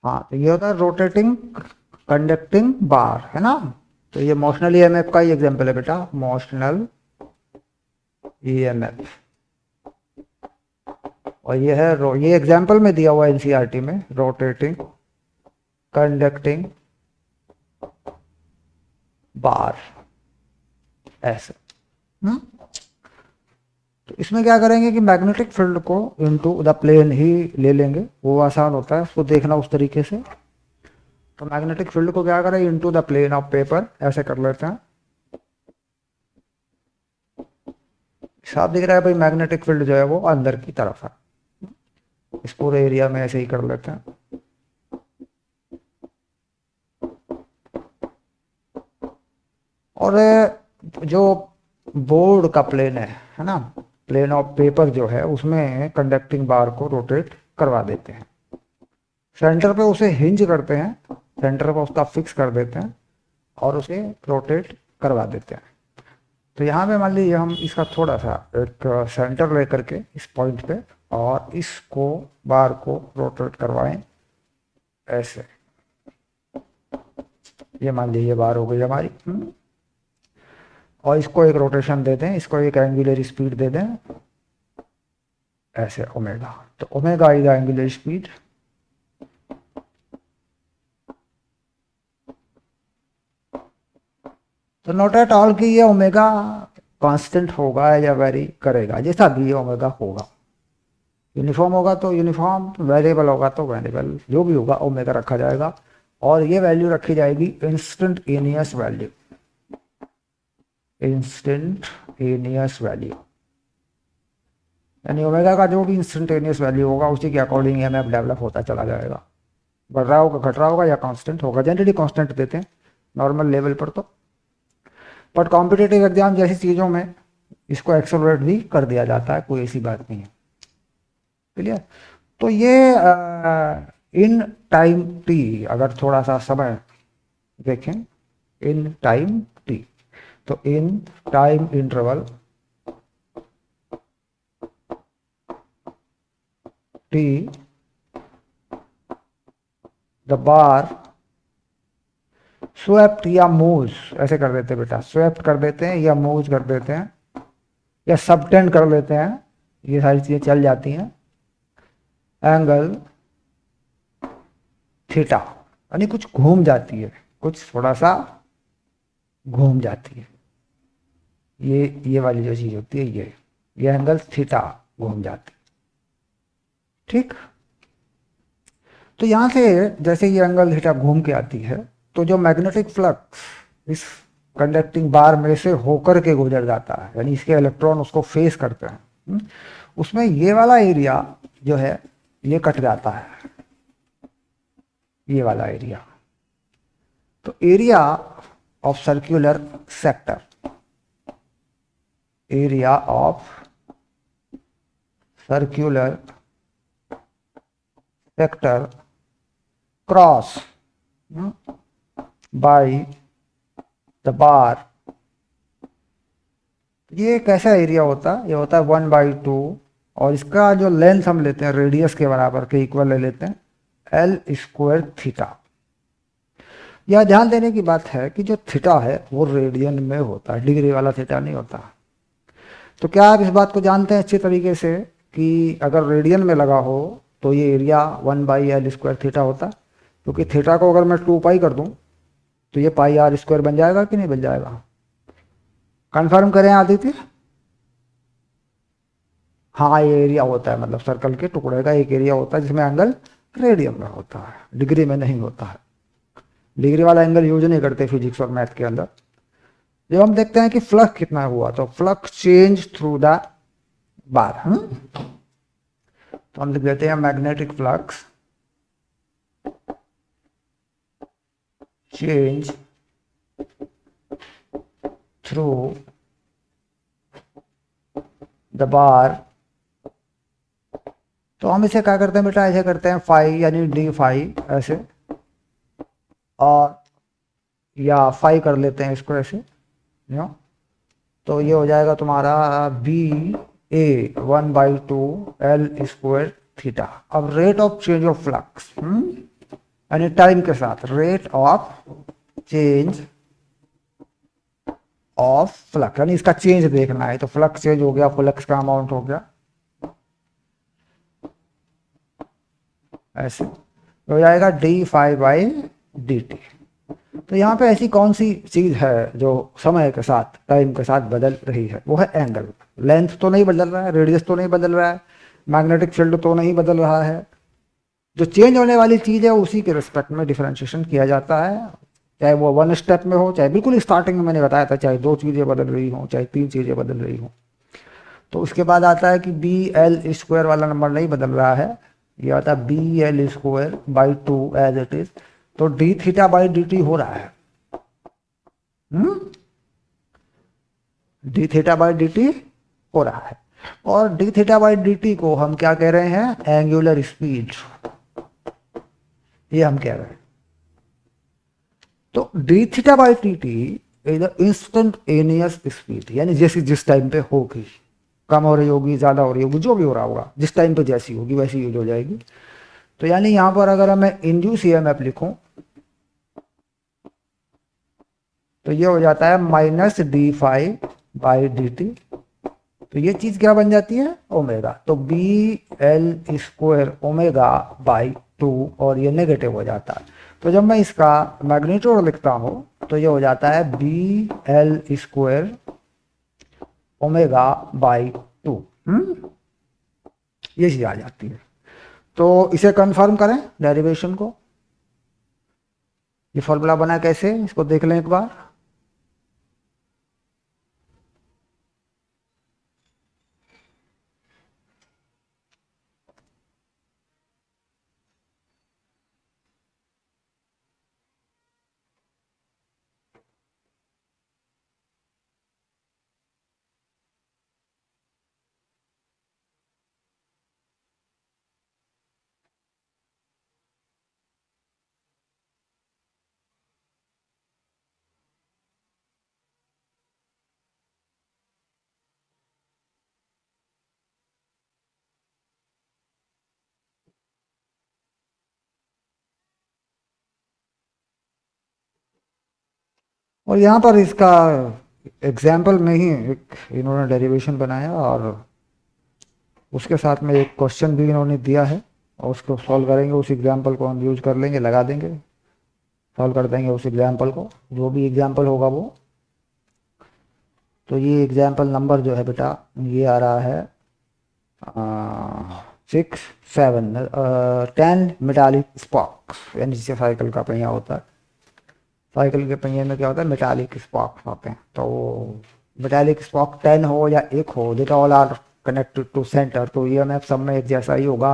हाँ, तो ये होता है रोटेटिंग कंडक्टिंग बार, है ना। तो ये मोशनल ईएमएफ का ही एग्जांपल है बेटा, मोशनल ईएमएफ। और ये है ये एग्जांपल में दिया हुआ है एनसीईआरटी में, रोटेटिंग कंडक्टिंग बार, ऐसे। तो इसमें क्या करेंगे कि मैग्नेटिक फील्ड को इनटू द प्लेन ही ले लेंगे, वो आसान होता है उसको देखना उस तरीके से। तो मैग्नेटिक फील्ड को क्या करें, into the plane of paper, ऐसे कर लेते हैं। साफ दिख रहा है भाई, मैग्नेटिक फील्ड जो है वो अंदर की तरफ है। इस पूरे एरिया में ऐसे ही कर लेते हैं। और जो बोर्ड का प्लेन है ना, प्लेन ऑफ पेपर जो है, उसमें कंडक्टिंग बार को रोटेट करवा देते हैं। सेंटर पे उसे हिंज करते हैं, सेंटर पे उसका फिक्स कर देते हैं और उसे रोटेट करवा देते हैं। तो यहाँ पे मान लीजिए हम इसका थोड़ा सा एक सेंटर लेकर के इस पॉइंट पे, और इसको बार को रोटेट करवाएं ऐसे। ये मान लीजिए बार हो गई हमारी। और इसको एक रोटेशन दे दें, इसको एक एंगुलर स्पीड दे दें ऐसे, ओमेगा। तो omega is the angular speed. तो नोट एट ऑल कि ये ओमेगा कांस्टेंट होगा या वेरी करेगा, जैसा भी ये ओमेगा होगा। यूनिफॉर्म होगा तो यूनिफॉर्म, वेरिएबल होगा तो वेरिएबल, जो भी होगा ओमेगा रखा जाएगा। और ये वैल्यू रखी जाएगी इंस्टेंटेनियस वैल्यू, इंस्टेंटेनियस वैल्यू, यानी ओमेगा का जो भी इंस्टेंटेनियस वैल्यू होगा उसी के अकॉर्डिंग एमएफ डेवलप होता चला जाएगा। बढ़ रहा होगा, घट रहा होगा या कांस्टेंट होगा। जनरली कांस्टेंट देते हैं नॉर्मल लेवल पर तो, बट कॉम्पिटेटिव एग्जाम जैसी चीज़ों में इसको एक्सेलरेट भी कर दिया जाता है, कोई ऐसी बात नहीं है। क्लियर। तो ये इन टाइम टी, अगर थोड़ा सा समय देखें, इन टाइम टी, तो in time interval T the bar swept या मूव्स, ऐसे कर देते हैं बेटा, स्वेप्ट कर देते हैं या मूव्स कर देते हैं या सबटेंड कर लेते हैं, ये सारी चीजें चल जाती हैं। एंगल थीटा, यानी कुछ घूम जाती है, कुछ थोड़ा सा घूम जाती है। ये वाली जो चीज होती है, ये एंगल थीटा घूम जाती है। ठीक। तो यहां से जैसे ये एंगल थीटा घूम के आती है, तो जो मैग्नेटिक फ्लक्स इस कंडक्टिंग बार में से होकर के गुजर जाता है, यानी इसके इलेक्ट्रॉन उसको फेस करते हैं, उसमें ये वाला एरिया जो है ये कट जाता है, ये वाला एरिया। तो area of circular sector, area of circular sector cross by the bar, ये कैसा एरिया होता है, ये होता है 1/2, और इसका जो लेंथ हम लेते हैं रेडियस के बराबर के इक्वल ले लेते हैं, L² थीटा। यह ध्यान देने की बात है कि जो थीटा है वो रेडियन में होता है, डिग्री वाला थीटा नहीं होता। तो क्या आप इस बात को जानते हैं अच्छे तरीके से कि अगर रेडियन में लगा हो तो ये एरिया 1/L² थीटा होता है, क्योंकि थीटा को अगर मैं 2π कर दूं तो ये πr² बन जाएगा कि नहीं बन जाएगा। कंफर्म करें आदित्य। हाँ, ये एरिया होता है, मतलब सर्कल के टुकड़े का एक एरिया होता है जिसमें एंगल रेडियन में होता है, डिग्री में नहीं होता है। डिग्री वाला एंगल यूज नहीं करते फिजिक्स और मैथ के अंदर। जब हम देखते हैं कि फ्लक्स कितना हुआ, तो flux change through the bar, तो हम लिख देते हैं magnetic flux change through the bar. तो हम इसे क्या करते हैं बेटा, ऐसे करते हैं फाई, यानी d ऐसे, और या फाई कर लेते हैं इसको ऐसे, तो ये हो जाएगा तुम्हारा BA 1/2 L² थीटा। अब rate of change of flux, यानी टाइम के साथ rate of change of flux, यानी इसका चेंज देखना है। तो फ्लक्स चेंज हो गया, फ्लक्स का अमाउंट हो गया ऐसे, तो हो जाएगा d phi by D t. तो यहाँ पे ऐसी कौन सी चीज है जो समय के साथ टाइम के साथ बदल रही है? वो है एंगल। लेंथ तो नहीं बदल रहा है, रेडियस तो नहीं बदल रहा है, मैग्नेटिक फील्ड तो नहीं बदल रहा है। जो चेंज होने वाली चीज है उसी के रिस्पेक्ट में डिफरेंशिएशन किया जाता है, चाहे वो वन स्टेप में हो, चाहे बिल्कुल स्टार्टिंग में मैंने बताया था, चाहे दो चीजें बदल रही हो, चाहे तीन चीजें बदल रही हो। तो उसके बाद आता है कि बी एल स्क्वायर वाला नंबर नहीं बदल रहा है, ये आता है B L square by two as it is. तो D theta by D T हो रहा है, D theta by D T हो रहा है। और D theta by D T को हम क्या कह रहे हैं? एंगुलर स्पीड, ये हम कह रहे हैं। तो D theta by T T is instantaneous speed, यानी जैसी जिस टाइम पे होगी, कम हो रही होगी, ज्यादा हो रही होगी, जो भी हो रहा होगा, जिस टाइम पे जैसी होगी वैसी यूज हो जाएगी। तो यानी यहां पर अगर मैं इंड्यूस ईएमएफ लिखूं तो ये हो जाता है minus d phi by D t. तो ये चीज क्या बन जाती है? ओमेगा। तो B L square omega by two, और ये नेगेटिव हो जाता है। तो जब मैं इसका मैग्नीट्यूड लिखता हूं तो ये हो जाता है B L square omega by two. ये चीज आ जाती है। तो इसे कंफर्म करें डेरिवेशन को। ये फॉर्मूला बना कैसे, इसको देख लें एक बार। और यहाँ पर इसका एग्जाम्पल में ही एक इन्होंने डेरिवेशन बनाया, और उसके साथ में एक क्वेश्चन भी इन्होंने दिया है, और उसको सॉल्व करेंगे। उस एग्जाम्पल को हम यूज कर लेंगे, लगा देंगे, सॉल्व कर देंगे उस एग्जाम्पल को, जो भी एग्जाम्पल होगा वो। तो ये एग्जाम्पल नंबर जो है बेटा, ये आ रहा है 6 7 10 मेटालिक स्पॉक्स, यानी जिससे साइकिल का पहिया होता है। साइकिल के पहिए में क्या होता है? मेटालिक स्पॉक्स होते हैं। तो मेटालिक स्पॉक 10 हो या 1 हो, they all are connected to centre. तो ईएमएफ सब में एक जैसा ही होगा।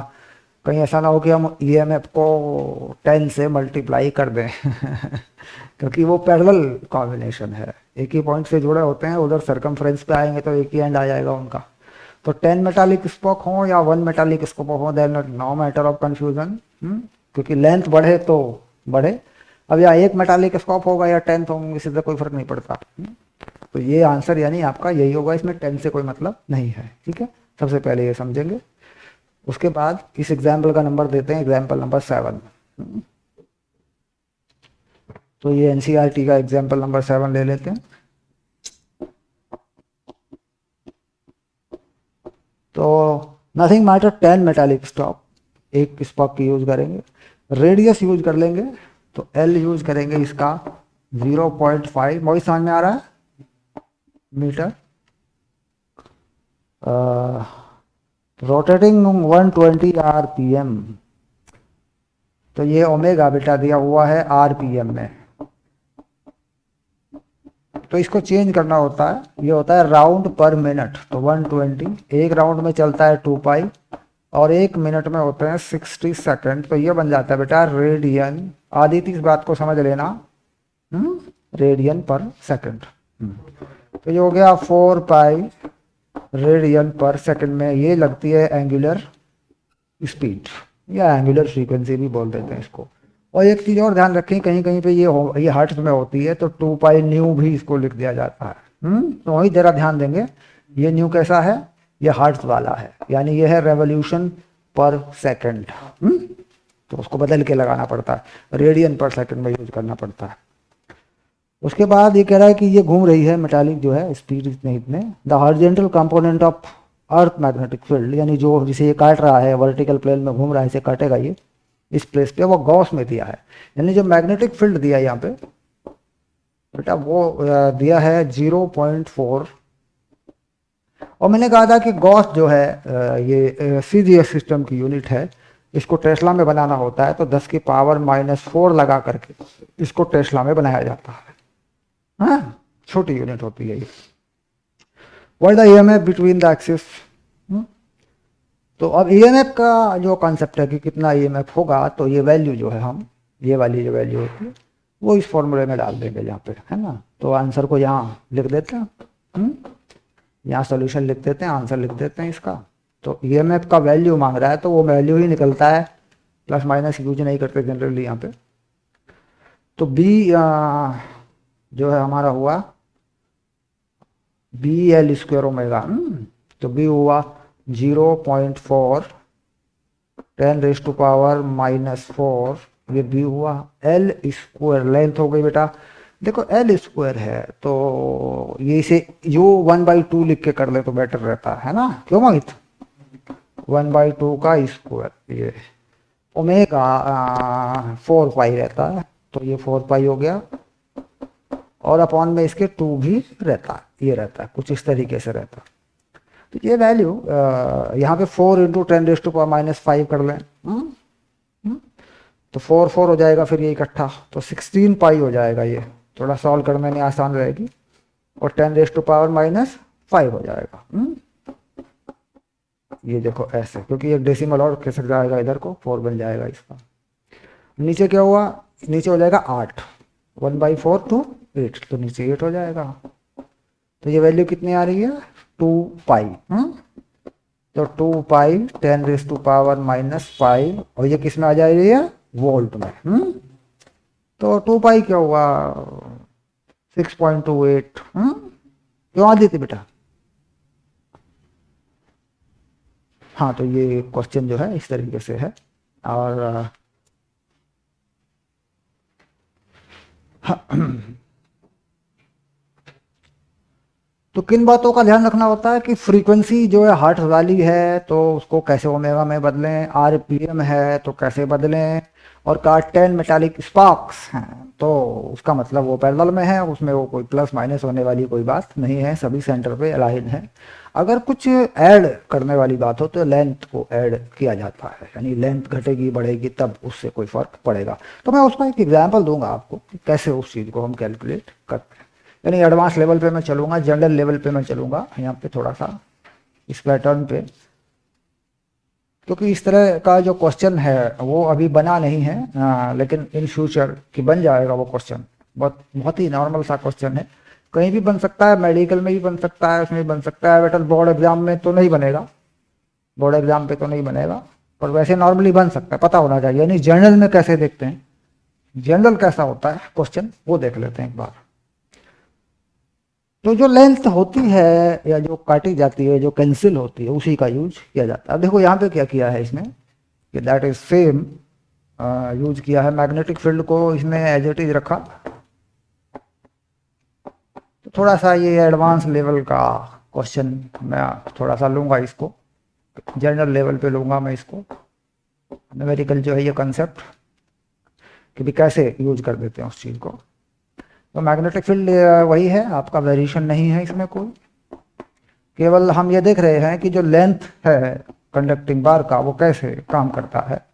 कहीं ऐसा ना हो कि हम ईएमएफ को 10 से मल्टीप्लाई कर दें क्योंकि वो पैरेलल कॉम्बिनेशन है, एक ही पॉइंट से जुड़े होते हैं। उधर सरकमफ्रेंस पे आएंगे तो एक ही एंड आ जाएगा उनका। तो 10 मेटालिक स्पॉक हो या 1 मेटालिक स्पॉक हो, there no matter of confusion, क्योंकि लेंथ बढ़े तो बढ़े। अब या एक मेटालिक स्कोप होगा या 10 होंगे, इससे कोई फर्क नहीं पड़ता। तो ये आंसर यानी आपका यही होगा, इसमें 10 से कोई मतलब नहीं है। ठीक है, सबसे पहले ये समझेंगे। उसके बाद इस एग्जाम्पल का नंबर देते हैं, एग्जाम्पल नंबर 7। तो ये एनसीईआरटी का एग्जाम्पल नंबर 7 ले लेते हैं। तो नथिंग मैटर 10 मेटालिक स्टॉक, एक स्पॉक की यूज करेंगे। रेडियस यूज कर लेंगे, तो एल यूज करेंगे इसका 0.5, मोहित समझ में आ रहा है? मीटर। Rotating 120 RPM. तो ये ओमेगा बेटा दिया हुआ है आरपीएम में, तो इसको चेंज करना होता है। ये होता है राउंड पर मिनट। तो 120, एक राउंड में चलता है 2 पाई, और एक मिनट में होते हैं 60 सेकंड। तो ये बन जाता है बेटा रेडियन। आधी इस बात को समझ लेना, रेडियन पर सेकंड। तो ये हो गया 4 पाई रेडियन पर सेकंड में। ये लगती है एंगुलर स्पीड, या एंगुलर फ्रीक्वेंसी भी बोल देते हैं इसको। और एक चीज और ध्यान रखें, कहीं कहीं पे ये हर्ट्ज में होती है, तो 2 पाई न्यू भी इसको लिख दिया जाता है। तो वही जरा ध्यान देंगे, ये न्यू कैसा है? ये हर्ट्ज वाला है, यानी ये है रेवोल्यूशन पर सेकंड। तो उसको बदल के लगाना पड़ता है, रेडियन पर सेकंड में यूज करना पड़ता है। उसके बाद ये कह रहा है कि ये घूम रही है मेटालिक जो है स्पीड इतने the horizontal component of earth magnetic field, यानी जो जिसे ये काट रहा है वर्टिकल प्लेन में घूम रहा है, इसे काटेगा ये इस प्लेस पे, वो गॉस में दिया है। यानी जो मैग्नेटिक फील्ड दिया है यहाँ पे बेटा वो दिया है 0.4। और मैंने कहा था कि गॉस जो है ये सीजीएस सिस्टम की यूनिट है, इसको टेस्ला में बनाना होता है तो 10 की पावर -4 लगा करके इसको टेस्ला में बनाया जाता है। हाँ, छोटी यूनिट होती है ये। What the EMF between the axis. तो अब ईएमएफ का जो कॉन्सेप्ट है कि कितना ईएमएफ होगा, तो ये वैल्यू जो है हम ये वाली जो वैल्यू होती है वो इस फॉर्मूले में डाल देंगे यहाँ पे, है ना। तो आंसर को यहाँ लिख देते हैं, यहाँ सॉल्यूशन लिख देते हैं, आंसर लिख देते हैं इसका। तो ईएमएफ का वैल्यू मांग रहा है तो वो वैल्यू ही निकलता है, प्लस माइनस यूज नहीं करते जनरली यहाँ पे। तो बी जो है हमारा हुआ BL² ओमेगा। तो बी हुआ 0.4 10⁻⁻⁴, ये बी हुआ। L² लेंथ हो गई बेटा, देखो L² है तो ये इसे U 1/2 लिख के कर ले तो बेटर रहता है ना, क्यों मोहित। 1/2 का स्क्वायर, ये ओमेगा 4 पाई रहता है तो ये 4 पाई हो गया, और अपॉन में इसके 2 भी रहता है, ये रहता है कुछ इस तरीके से रहता है। तो ये वैल्यू यहाँ पे 4 × 10⁻⁵ कर लें, तो 4 4 हो जाएगा, फिर ये इकट्ठा तो 16 पाई हो जाएगा। ये थोड़ा सॉल्व करने में आसान रहेगी, और 10⁻⁵ हो जाएगा। ये देखो ऐसे, क्योंकि एक डेसिमल और खिसक जाएगा इधर को, 4 बन जाएगा इसका। नीचे क्या हुआ, नीचे हो जाएगा 8, 1/4 to 8, तो नीचे 8 हो जाएगा। तो ये वैल्यू कितनी आ रही है, 2 पाई। तो 2 पाई 10⁻⁻⁵, और ये किस में आ जा रही है, वोल्ट में। तो 2 पाई क्या हुआ, 6.28। क्यों आ दी थी बेटा। हाँ, तो ये क्वेश्चन जो है इस तरीके से है। और तो किन बातों का ध्यान रखना होता है कि फ्रीक्वेंसी जो है हर्ट्ज वाली है तो उसको कैसे ओमेगा में बदलें, आरपीएम है तो कैसे बदलें, और कार्टेन मेटालिक स्पार्क्स हैं तो उसका मतलब वो पैरेलल में है, उसमें वो कोई प्लस माइनस होने वाली कोई बात नहीं है, सभी सेंटर पे अलाइन है। अगर कुछ ऐड करने वाली बात हो तो लेंथ को ऐड किया जाता है, यानी लेंथ घटेगी बढ़ेगी तब उससे कोई फर्क पड़ेगा। तो मैं उसका एक एग्जाम्पल दूंगा आपको कि कैसे उस चीज़ को हम कैलकुलेट करते हैं। यानी एडवांस लेवल पे मैं चलूंगा, जनरल लेवल पे मैं चलूंगा यहाँ पे थोड़ा सा इस पैटर्न पे, क्योंकि इस तरह का जो क्वेश्चन है वो अभी बना नहीं है, लेकिन इन फ्यूचर कि बन जाएगा वो क्वेश्चन। बहुत ही नॉर्मल सा क्वेश्चन है, कहीं भी बन सकता है, मेडिकल में भी बन सकता है, उसमें भी बन सकता है बेटा। बोर्ड एग्जाम में तो नहीं बनेगा, बोर्ड एग्जाम पे तो नहीं बनेगा, पर वैसे नॉर्मली बन सकता है, पता होना चाहिए। यानी जनरल में कैसे देखते हैं, जनरल कैसा होता है क्वेश्चन, वो देख लेते हैं एक बार। तो जो लेंथ होती है या जो काटी जाती है, जो कैंसिल होती है, उसी का यूज किया जाता है। अब देखो यहाँ पे क्या किया है इसमें कि दैट इज सेम यूज किया है, मैग्नेटिक फील्ड को इसने एज इट इज रखा। तो थोड़ा सा ये एडवांस लेवल का क्वेश्चन मैं थोड़ा सा लूंगा, इसको जनरल लेवल पे लूंगा मैं इसको, न्यूमेरिकल जो है ये कंसेप्ट कि भी कैसे यूज कर देते हैं उस चीज़ को। तो मैग्नेटिक फील्ड वही है, आपका वेरिएशन नहीं है इसमें कोई, केवल हम ये देख रहे हैं कि जो लेंथ है कंडक्टिंग बार का वो कैसे काम करता है,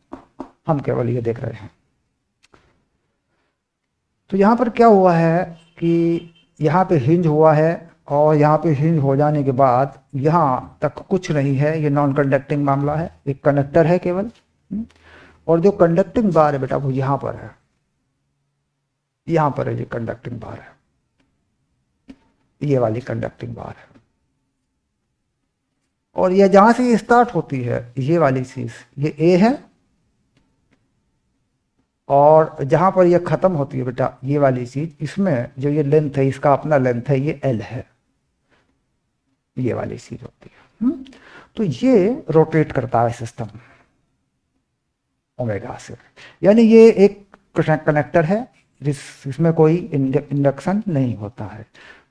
हम केवल ये देख रहे हैं। तो यहाँ पर क्या हुआ है कि यहाँ पे हिंज हुआ है, और यहाँ पे हिंज हो जाने के बाद यहाँ तक कुछ नहीं है, ये नॉन कंडक्टिंग मामला है, एक कंडक्टर है केवल। और जो कंडक्टिंग बार है बेटा वो यहाँ पर है, यहाँ पर है, ये कंडक्टिंग बार है, ये वाली कंडक्टिंग बार है। और ये जहां से स्टार्ट होती है ये वाली चीज, ये ए है, और जहां पर ये खत्म होती है बेटा ये वाली चीज, इसमें जो ये लेंथ है, इसका अपना लेंथ है, ये एल है, ये वाली चीज होती है। तो ये रोटेट करता है सिस्टम, ओमेगा से। यानी ये एक कनेक्टर है जिसमें कोई इंडक्शन नहीं होता है।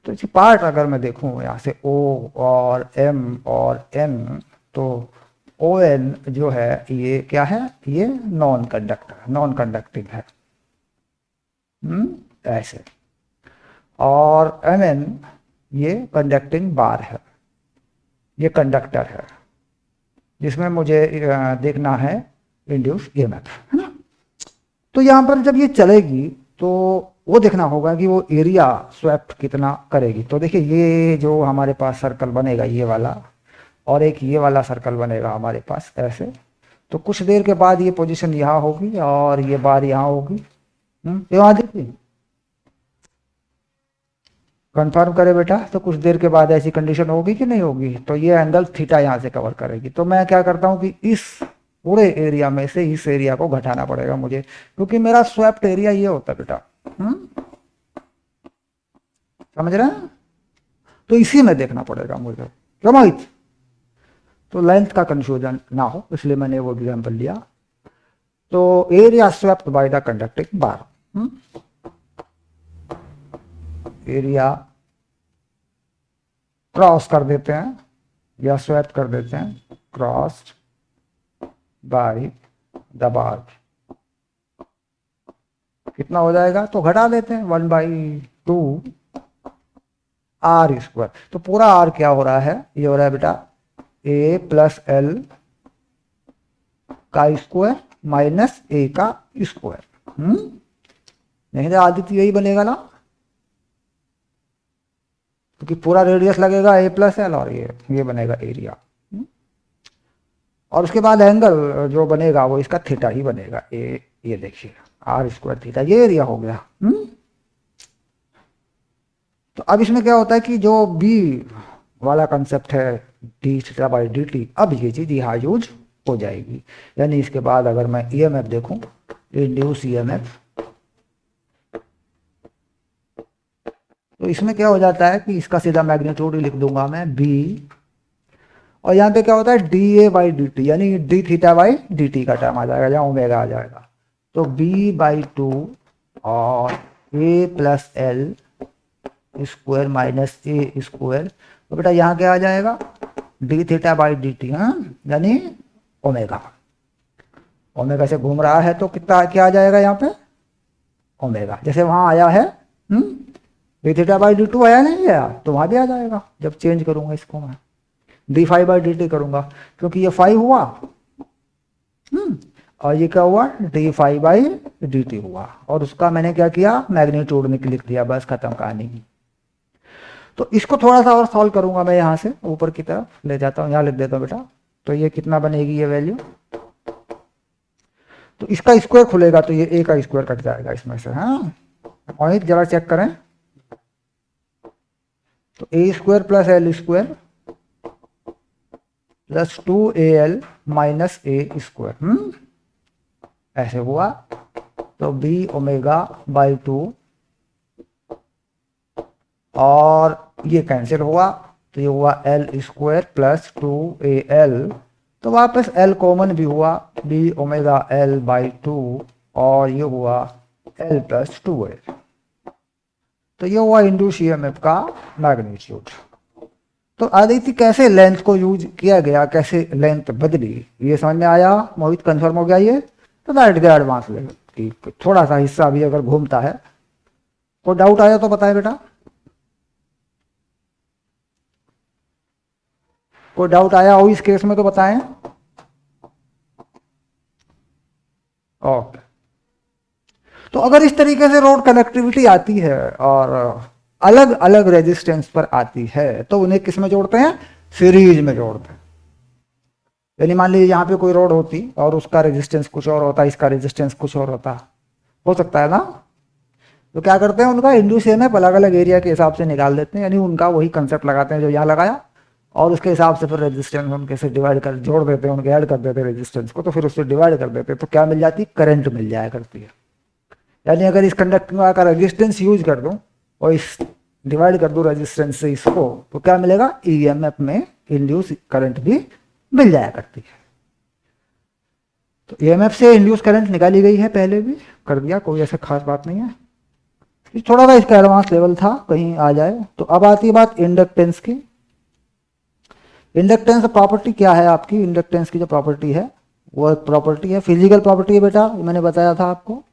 तो इसी पार्ट अगर मैं देखूं यहाँ से O और M और N, तो ON जो है ये क्या है, ये नॉन कंडक्टर, नॉन कंडक्टिंग है, ऐसे। और Mn ये कंडक्टिंग बार है, ये कंडक्टर है जिसमें मुझे देखना है इंड्यूस ईएमएफ, है ना। तो यहाँ पर जब ये चलेगी तो वो देखना होगा कि वो एरिया स्वैप्ट कितना करेगी। तो देखिए ये जो हमारे पास सर्कल बनेगा ये वाला, और एक ये वाला सर्कल बनेगा हमारे पास ऐसे। तो कुछ देर के बाद ये पोजीशन यहाँ होगी और ये बार यहाँ होगी। यहाँ देखिए, कंफर्म करे बेटा। तो कुछ देर के बाद ऐसी कंडीशन होगी कि नहीं होगी, तो ये एंगल थीटा यहाँ से कवर करेगी। तो मैं क्या करता हूँ कि इस पूरे एरिया में से इस एरिया को घटाना पड़ेगा मुझे, क्योंकि मेरा स्वैप्ट एरिया ये होता है बेटा। समझ रहे हैं? तो इसी में देखना पड़ेगा मुझे, क्यों मोहित? तो लेंथ का कंफ्यूजन ना हो इसलिए मैंने वो एग्जाम्पल लिया। तो area swept by the conducting bar, area cross कर देते हैं या स्वैप कर देते हैं, क्रॉस बाय द बार, कितना हो जाएगा? तो घटा देते हैं 1/2 आर स्क्वायर। तो पूरा आर क्या हो रहा है? ये हो रहा है बेटा a प्लस एल का स्क्वायर माइनस ए का स्क्वायर। नहीं तो आदित्य यही बनेगा ना, क्योंकि पूरा रेडियस लगेगा a प्लस एल और ये बनेगा एरिया। और उसके बाद एंगल जो बनेगा वो इसका थीटा ही बनेगा। ये देखिए आर स्क्वायर थीटा, ये एरिया हो गया। तो अब इसमें क्या होता है कि जो बी वाला कंसेप्ट है D theta by D T, अब ये चीज यहाँ यूज हो जाएगी। यानी इसके बाद अगर मैं ईएमएफ देखूं, इंड्यूस ईएमएफ, तो इसमें क्या हो जाता है कि इसका सीधा मैग्नीट्यूड लिख दूंगा मैं बी, और यहाँ पे क्या होता है D A by D T, यानी D theta by D T का टर्म आ जाएगा, जहाँ ओमेगा आ जाएगा। तो बी बाई 2 और ए plus L square minus A square. तो बेटा यहाँ क्या आ जाएगा? D theta by D T, यानी ओमेगा। ओमेगा से घूम रहा है तो कितना क्या आ जाएगा यहाँ पे? ओमेगा। जैसे वहां आया है D theta by d two आया नहीं आया, तो वहां भी आ जाएगा जब चेंज करूंगा इसको मैं D five by D T करूंगा, क्योंकि ये 5 हुआ और ये क्या हुआ? D five by D T हुआ, और उसका मैंने क्या किया? मैग्नीट्यूड लिख दिया, बस खत्म कहानी। तो इसको थोड़ा सा और सॉल्व करूंगा मैं, यहां से ऊपर की तरफ ले जाता हूं, यहां लिख देता हूं बेटा। तो ये कितना बनेगी ये वैल्यू? तो इसका स्क्वायर खुलेगा तो ये ए का स्क्वायर कट जाएगा इसमें से। और जरा चेक करें, तो A square plus L square plus 2al minus A square, ऐसे हुआ। तो बी ओमेगा बाई 2 और ये कैंसिल हुआ, तो ये हुआ एल स्क्वायर प्लस 2al। तो वापस एल कॉमन भी हुआ, बी ओमेगा एल बाई 2 और ये हुआ एल प्लस 2al। तो ये हुआ इंड्यूस ईएमएफ का मैग्नीट्यूड। तो आदित्य कैसे लेंथ को यूज किया गया, कैसे लेंथ बदली, ये समझ में आया? मोहित कंफर्म हो गया ये? तो दैट गया एडवांस लेवल की थोड़ा सा हिस्सा भी अगर घूमता है। कोई डाउट आया तो बताए बेटा, कोई डाउट आया हो इस केस में तो बताएं। ओके, तो अगर इस तरीके से रोड कनेक्टिविटी आती है और अलग अलग रेजिस्टेंस पर आती है तो उन्हें किस में जोड़ते हैं? सीरीज में जोड़ते हैं। यानी मान लीजिए यहाँ पे कोई रोड होती और उसका रेजिस्टेंस कुछ और होता, इसका रेजिस्टेंस कुछ और होता, हो सकता है ना। तो क्या करते हैं, उनका इंड्यूस ईएमएफ अलग अलग एरिया के हिसाब से निकाल देते हैं, यानी उनका वही कंसेप्ट लगाते हैं जो यहाँ लगाया, और उसके हिसाब से फिर रेजिस्टेंस उनके से डिवाइड कर जोड़ देते हैं, उनके ऐड कर देते हैं रेजिस्टेंस को, तो फिर उससे डिवाइड कर देते हैं, तो क्या मिल जाती? करंट मिल जाया करती है। यानी अगर इस कंडक्टर का रेजिस्टेंस यूज कर दूं और इस डिवाइड कर दूं रेजिस्टेंस से इसको, तो क्या मिलेगा? ईएमएफ में इंड्यूस करंट भी मिल जाया करती है। तो ईएमएफ से इंड्यूस करंट निकाली गई है, पहले भी कर दिया, कोई ऐसा खास बात नहीं है। थोड़ा सा इसका एडवांस लेवल था, कहीं आ जाए। तो अब आती है बात इंडक्टेंस की। इंडक्टेंस प्रॉपर्टी क्या है आपकी? इंडक्टेंस की जो प्रॉपर्टी है वो एक प्रॉपर्टी है, फिजिकल प्रॉपर्टी है बेटा, मैंने बताया था आपको।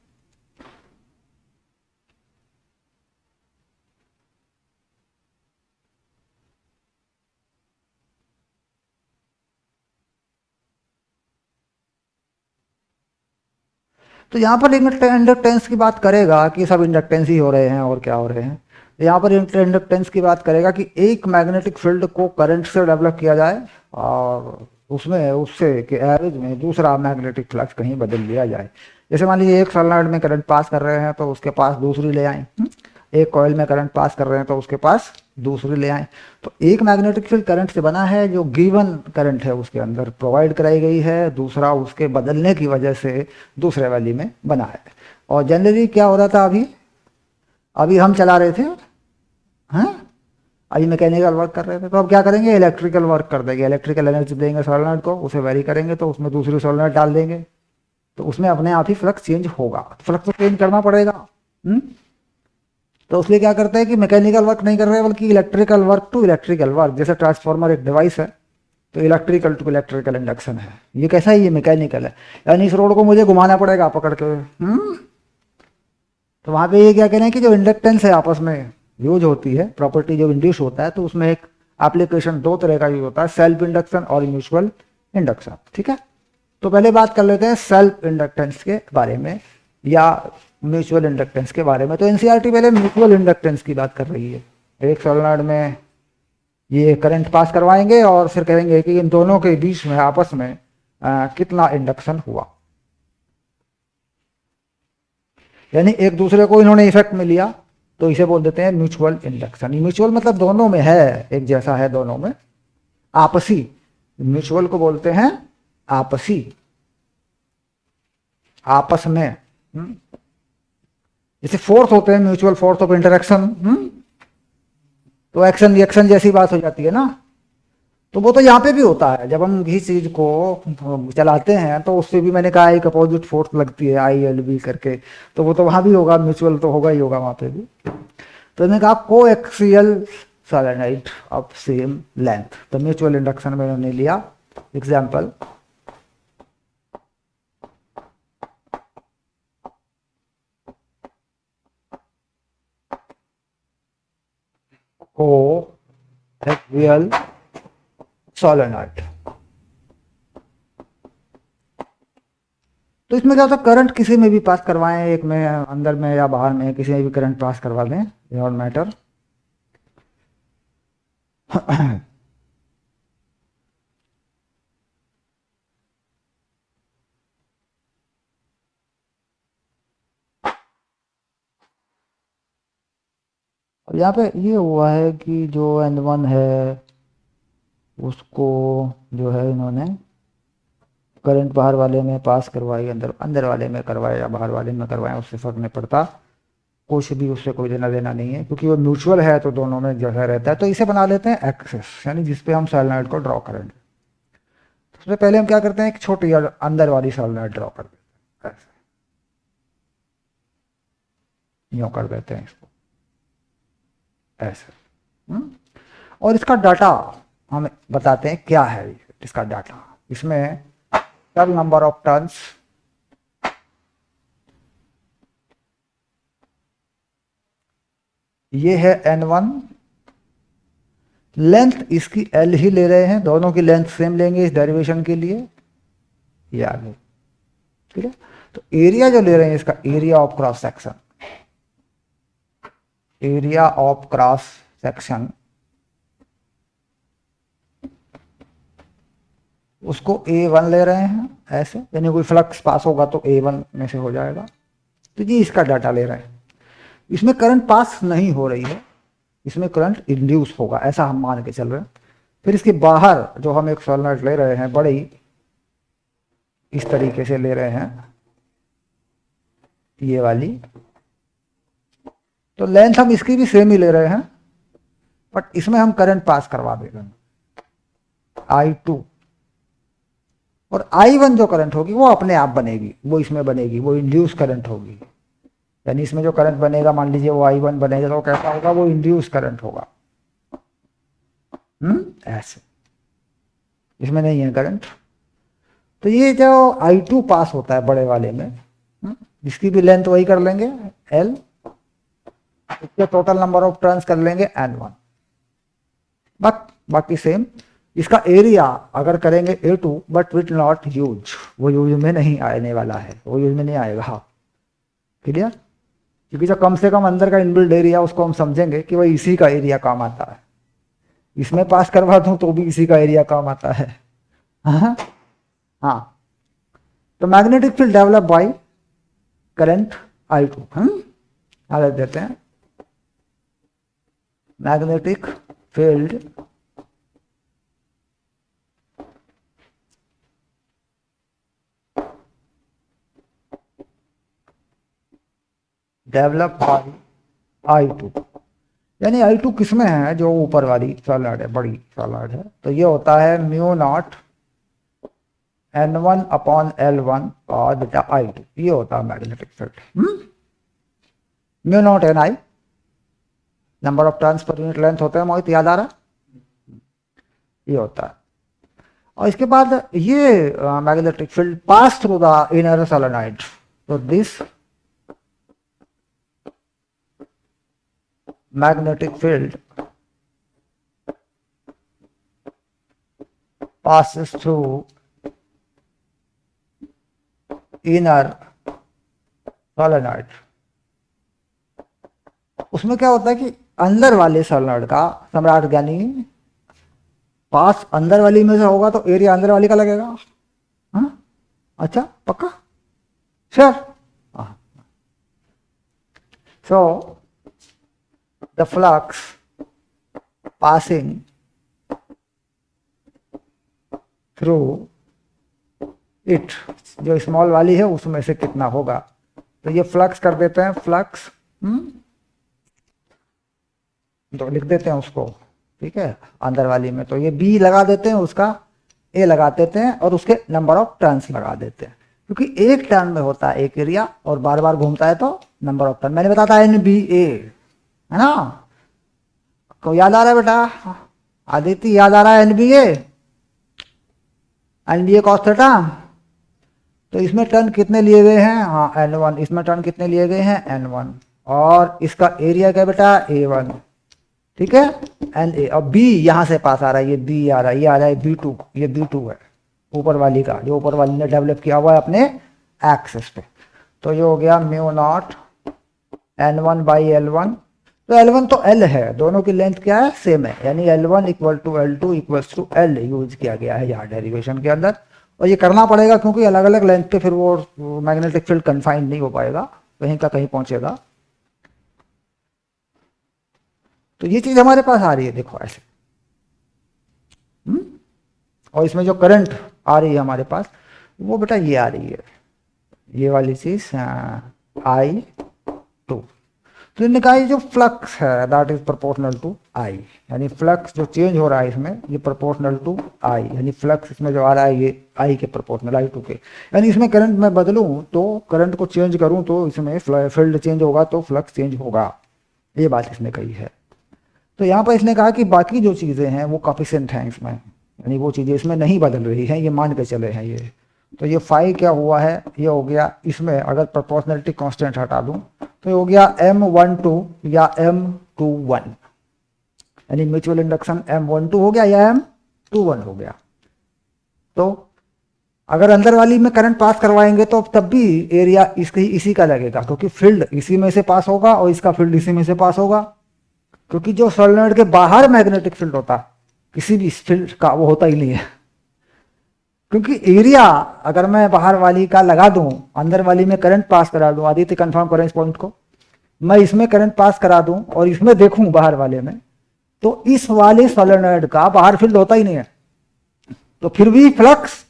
तो यहाँ पर इंडक्टेंस की बात करेगा कि सब इंडक्टेंस ही हो रहे हैं और क्या हो रहे हैं। यहाँ पर इंडक्टेंस की बात करेगा कि एक मैग्नेटिक फील्ड को करंट से डेवलप किया जाए और उसमें उससे के एवरेज में दूसरा मैग्नेटिक फ्लक्स कहीं बदल लिया जाए। जैसे मान लीजिए एक सोलेनॉइड में करंट पास कर रहे हैं तो उसके पास दूसरी ले आए, एक कॉइल में करंट पास कर रहे हैं तो उसके पास दूसरी ले आए। तो एक मैग्नेटिक फील्ड करंट से बना है जो गिवन करंट है उसके अंदर प्रोवाइड कराई गई है, दूसरा उसके बदलने की वजह से दूसरे वाली में बना है। और जनरली क्या हो रहा था, अभी अभी हम चला रहे थे, हैं, अभी मैकेनिकल वर्क कर रहे थे, तो अब क्या करेंगे, इलेक्ट्रिकल वर्क कर देंगे, इलेक्ट्रिकल एनर्जी देंगे सोलेनॉइड को, उसे वेरी करेंगे तो उसमें दूसरी सोलेनॉइड डाल देंगे, तो उसमें अपने आप ही फ्लक्स चेंज होगा। फ्लक्स तो चेंज करना पड़ेगा। तो इसलिए क्या करते हैं कि मैकेनिकल वर्क नहीं कर रहे बल्कि electrical work to electrical work. जैसे ट्रांसफार्मर एक डिवाइस है तो इलेक्ट्रिकल टू इलेक्ट्रिकल इंडक्शन है, ये कैसा है, ये मैकेनिकल है, यानी इस रोड को मुझे घुमाना पड़ेगा पकड़ के। तो वहां पे ये क्या कह रहे हैं कि जो इंडक्टेंस है आपस में यूज होती है, प्रॉपर्टी जो इंड्यूस होता है, तो उसमें एक एप्लीकेशन दो तरह का यूज होता है, सेल्फ इंडक्शन और म्यूचुअल इंडक्शन। ठीक है, तो पहले बात कर लेते हैं सेल्फ इंडक्टेंस के बारे में या म्यूचुअल इंडक्टेंस के बारे में। तो एनसीईआरटी पहले म्यूचुअल इंडक्टेंस की बात कर रही है। एक सोलेनॉइड में ये करंट पास करवाएंगे और फिर कहेंगे कि इन दोनों के बीच में आपस में कितना इंडक्शन हुआ, यानी एक दूसरे को इन्होंने इफेक्ट में लिया, तो इसे बोल देते हैं म्यूचुअल इंडक्शन। म्यूचुअल मतलब दोनों में है, एक जैसा है, दोनों में आपसी। म्यूचुअल को बोलते हैं आपसी, आपस में। जैसे फोर्स होते हैं, म्यूचुअल फोर्स ऑफ इंटरेक्शन, तो एक्शन रिएक्शन जैसी बात हो जाती है ना। तो वो तो यहाँ पे भी होता है, जब हम किसी चीज को चलाते हैं तो उससे भी मैंने कहा एक अपोजिट फोर्स लगती है, ILB करके, तो वो तो वहां भी होगा, म्यूचुअल तो होगा ही होगा वहां पे भी। तो मैंने कहा को axial solenoid of same length, तो म्यूचुअल इंडक्शन में उन्होंने लिया एग्जाम्पल को एक्सियल सोलेनॉइड। तो इसमें क्या होता है, करंट किसी में भी पास करवाएं, एक में अंदर में या बाहर में, किसी में भी करंट पास करवा दें, ये और मैटर। और यहाँ पे ये हुआ है कि जो N1 है उसको जो है इन्होंने करंट बाहर वाले में पास करवाई, अंदर अंदर वाले में करवाया या बाहर वाले में करवाया, उससे फर्क नहीं पड़ता, कुछ भी उससे कोई देना देना नहीं है, क्योंकि वो म्यूचुअल है तो दोनों में जगह रहता है। तो इसे बना लेते हैं एक्सेस, यानी जिसपे हम सोलेनॉइड को ड्रॉ करेंगे। तो सबसे पहले हम क्या करते हैं, एक छोटी अंदर वाली सोलेनॉइड ड्रॉ कर देते हैं, ऐसे यूं कर देते हैं इसको, ऐसे। और इसका डाटा हम बताते हैं क्या है इसका डाटा। इसमें टर्न नंबर ऑफ टर्न्स, ये है N1, लेंथ इसकी L ही ले रहे हैं, दोनों की लेंथ सेम लेंगे इस डेरिवेशन के लिए, ये आगे। ठीक है, तो एरिया जो ले रहे हैं इसका area of cross section, area of cross section, उसको A1 ले रहे हैं ऐसे, यानी कोई फ्लक्स पास होगा तो A1 में से हो जाएगा। तो ये इसका डाटा ले रहे हैं। इसमें करंट पास नहीं हो रही है, इसमें करंट इंड्यूस होगा, ऐसा हम मान के चल रहे हैं। फिर इसके बाहर जो हम एक सोलेनॉइड ले रहे हैं बड़ी, इस तरीके से ले रहे हैं, ये वाली, तो लेंथ हम इसकी भी सेम ही ले रहे हैं, बट इसमें हम करंट पास करवा दे रहे हैं I2, और I1 जो करंट होगी वो अपने आप बनेगी, वो इसमें बनेगी, वो इंड्यूस करंट होगी। यानी इसमें जो करंट बनेगा, मान लीजिए वो I1 बनेगा, तो कैसा होगा, वो इंड्यूस करंट होगा। ऐसे, इसमें नहीं है करंट। तो ये जो I2 पास होता है बड़े वाले में, इसकी भी लेंथ वही कर लेंगे L, इसके टोटल नंबर ऑफ टर्न्स कर लेंगे N1, बाकी सेम। इसका एरिया अगर करेंगे A2, but will not use, वो यूज में नहीं आने वाला है, वो यूज में नहीं आएगा। क्लियर? क्योंकि जो कम से कम अंदर का इनबिल्ड एरिया, उसको हम समझेंगे कि वही इसी का एरिया काम आता है। इसमें पास करवा दूं तो भी इसी का एरिया काम आता है। हाँ, तो magnetic field develop by current I2। आगे देते हैं, magnetic field develop by I2। यानी I2 किसमें है, जो ऊपर वाली सॉलिड है, बड़ी सॉलिड है, तो ये होता है mu naught N1 upon L1 और बेटा I2, ये होता है magnetic field. Mu naught Ni, number of turns per unit length होता है, मोहित याद आ रहा? ये होता है। और इसके बाद ये magnetic field pass through the inner solenoid, तो this magnetic field passes through inner solenoid। उसमें क्या होता है कि अंदर वाले सोलेनॉइड का सम्राट, यानी पास अंदर वाली में से होगा तो एरिया अंदर वाली का लगेगा। हाँ, अच्छा, पक्का, sure. So the flux passing through it, जो स्मॉल वाली है उसमें से कितना होगा, तो ये फ्लक्स कर देते हैं, फ्लक्स तो लिख देते हैं उसको, ठीक है, अंदर वाली में तो ये B लगा देते हैं, उसका A लगा देते हैं, और उसके नंबर ऑफ टर्न्स लगा देते हैं, क्योंकि एक टर्न में होता है एक एरिया और बार बार घूमता है तो नंबर ऑफ टर्न। मैंने बताया NBA है ना, को याद आ रहा है बेटा? आदित्य याद आ रहा है NBA कॉस थीटा? तो इसमें टर्न कितने लिए गए हैं? हाँ, N1, इसमें टर्न कितने लिए गए हैं? N1, और इसका एरिया क्या बेटा? A1, ठीक है, NA। और B यहां से पास आ रहा है, ये B आ रहा है, ये आ रहा है B2, ये B2 है ऊपर वाली का, जो ऊपर वाली ने डेवलप किया हुआ है अपने एक्सिस पे। तो ये हो गया mu not N1 by L1। तो L1 तो L है, दोनों की लेंथ क्या है? सेम है, यानी L1 equal to L2 equals to L use किया गया है यहाँ डेरिवेशन के अंदर। और ये करना पड़ेगा क्योंकि अलग अलग लेंथ पे फिर वो मैग्नेटिक फील्ड कन्फाइंड नहीं हो पाएगा, कहीं का कहीं पहुंचेगा। तो ये चीज हमारे पास आ रही है, देखो ऐसे। और इसमें जो करंट आ रही है हमारे पास, वो बेटा ये आ रही है, ये वाली चीज I2। तो इन्होंने कहा जो फ्लक्स है that is proportional to I, यानी फ्लक्स जो चेंज हो रहा है इसमें, ये प्रोपोर्शनल टू I, यानी फ्लक्स इसमें जो आ रहा है ये I के प्रोपोर्शनल, I2 के। यानी इसमें करंट मैं बदलूं तो करंट को चेंज करूं तो इसमें फील्ड चेंज होगा तो फ्लक्स चेंज होगा, ये बात इसने कही है। तो यहाँ पर इसने कहा कि बाकी जो चीज़ें हैं वो कॉफिशिएंट हैं इसमें, यानी वो चीज़ें इसमें नहीं बदल रही हैं, ये मान के चले हैं ये। तो ये फाई क्या हुआ है, ये हो गया, इसमें अगर प्रोपोर्शनलिटी कांस्टेंट हटा दूं तो ये हो गया M12 या M21, यानी म्यूचुअल इंडक्शन M12 हो गया या M21 हो गया। तो अगर अंदर वाली में करंट पास करवाएंगे तो तब भी एरिया इसी का लगेगा, क्योंकि फील्ड इसी में से पास होगा और इसका फील्ड इसी में से पास होगा। क्योंकि जो सोलेनॉइड के बाहर मैग्नेटिक फील्ड होता है किसी भी फील्ड का, वो होता ही नहीं है, क्योंकि एरिया अगर मैं बाहर वाली का लगा दूं, अंदर वाली में करंट पास करा दूं, आदित्य कंफर्म करें इस पॉइंट को, मैं इसमें करंट पास करा दूं और इसमें देखूं बाहर वाले में, तो इस वाले सोलेनॉइड का बाहर फील्ड होता ही नहीं है, तो फिर भी फ्लक्स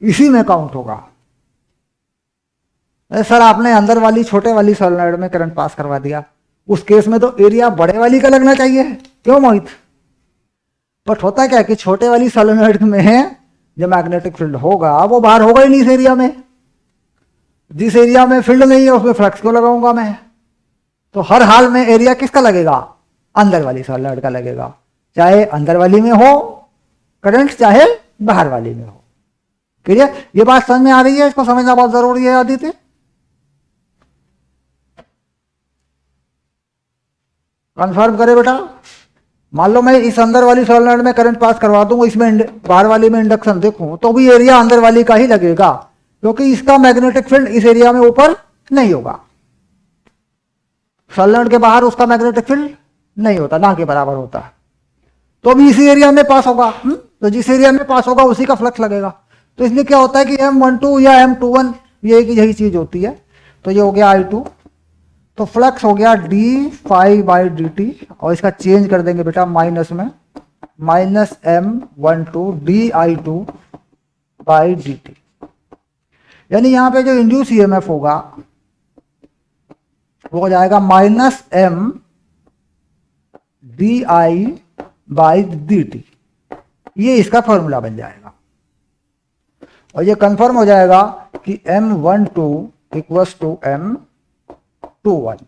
इसी में काउंट होगा। सर आपने अंदर वाली छोटे वाली सोलेनॉइड में करंट पास करवा दिया, उस केस में तो एरिया बड़े वाली का लगना चाहिए, क्यों मोहित? बट होता क्या है कि छोटे वाली सोलेनॉइड में है जो मैग्नेटिक फील्ड होगा वो बाहर होगा ही नहीं इस एरिया में। जिस एरिया में फील्ड नहीं है उसमें फ्लक्स क्यों लगाऊंगा मैं? तो हर हाल में एरिया किसका लगेगा? अंदर वाली सॉलिड का लगेगा, चाहे अंदर वाली में हो करंट, चाहे बाहर वाली में हो। क्लियर? ये बात समझ में आ रही है? इसको समझना बहुत जरूरी है आदित्य। कंफर्म करे बेटा। मान लो मैं इस अंदर वाली सॉलिड में करंट पास करवा दूं, इसमें बाहर वाली में इंडक्शन देखूं, तो भी एरिया अंदर वाली का ही लगेगा, क्योंकि इसका मैग्नेटिक फील्ड इस एरिया में ऊपर नहीं होगा। सॉलिड के बाहर उसका मैग्नेटिक फील्ड नहीं होता, ना के बराबर होता, तो भी इसी एरिया में पास होगा। तो जिस एरिया में पास होगा उसी का फ्लक्स लगेगा। तो इसलिए क्या होता है कि M12 या M21 ये यही चीज होती है। तो ये हो गया I2, तो फ्लक्स हो गया d∅dt, और इसका चेंज कर देंगे बेटा माइनस में, -M12 di2/dt। यानी यहां पे जो इंड्यूस ईएमएफ होगा वो हो जाएगा -M di/dt। ये इसका फॉर्मूला बन जाएगा, और ये कंफर्म हो जाएगा कि M12 = M21।